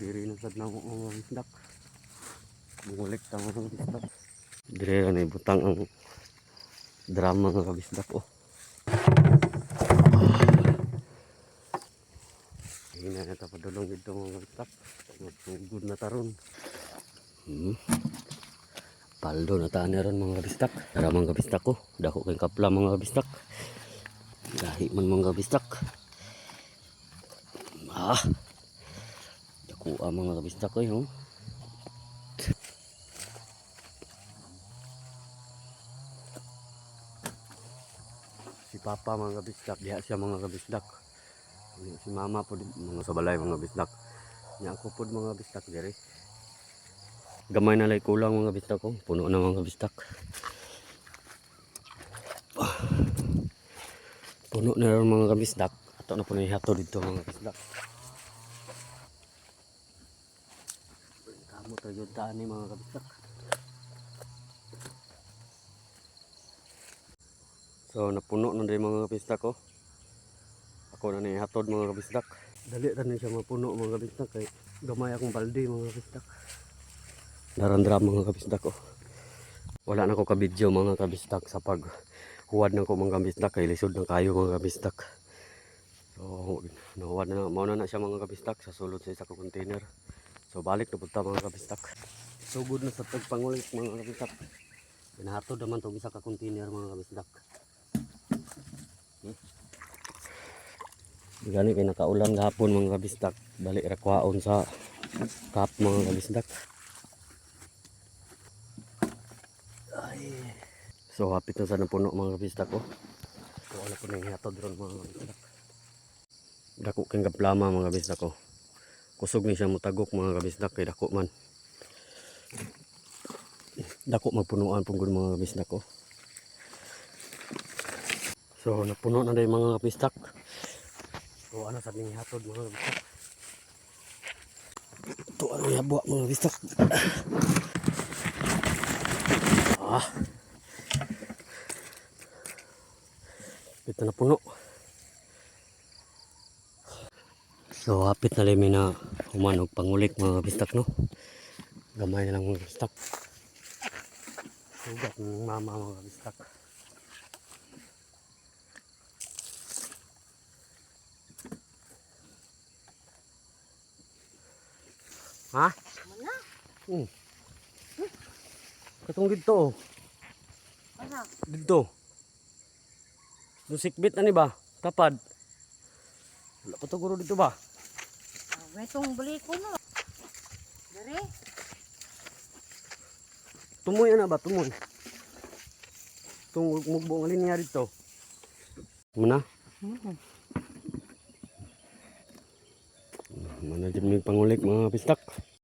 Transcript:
diri na sad na mga bisdak. Bungulik ta mga bisdak. Diri na ibutang ang drama mga bisdak oh. Hina na ta padulong dito mga bisdak. Good na taron. Paldo na taan ron mga bisdak. Tara mga bisdak ko. Dako kay kapla mga bisdak. Lahi man mga bisdak. Dako mga bisdak ko yun. Si Papa mga bisdak, diha siya mga bisdak. Si Mama po mga sabalay mga bisdak. Nya ako po mga bisdak diri. Gamay na lay kulang mga bisdak ko. Puno na mga bisdak. Puno na rin mga bisdak. Ato na po na ihato dito mga bisdak. Kamu tayo daan ni mga bisdak. So napuno na rin mga bisdak ko. Ako na ihatod mga bisdak. Dali rin siya mapuno mga bisdak. Kay gamay akong balde mga bisdak. Darandram mga kabisdak ko. Wala na ko kabidyo mga kabisdak sa pag huwad na ko mga kabisdak kay lisod ng kayo mga kabisdak. So nahuwad na mauna na siya mga kabisdak sa sulod sa isa ko container. So balik na punta mga kabisdak. So good na sa pagpangulit mga kabisdak. Pinahatod naman itong isa ka container mga kabisdak. Gani kay nakaulan gahapon mga kabisdak. Balik rakwaon sa kap mga kabisdak. So hapit na sa napuno mga kabisdak ko. So wala po nang ihatod ron mga kabisdak. Dako kang kaplama mga kabisdak ko. Kusog ni siya mutagok mga kabisdak kay dako man. Dako magpunuan pong mga kabisdak ko. So napuno na dahil mga kabisdak. So ano sa ning ihatod mga kabisdak. Ito ano yabuak mga kabisdak. Ito na puno. So hapit na rin na humanog pangulik mga bistak no. Gamay na lang mga bistak. Sugat ng mama mga bistak. Ha? Mana? Katong dito. Ano? Dito. Sikbit na ni ba? Tapad. Wala pa to guro dito ba? Itong bali ko na. Dari. Tumoy na ba? Tumoy. Itong mugbong alin nga dito. Muna? Mana dyan may pangulik mga pistak.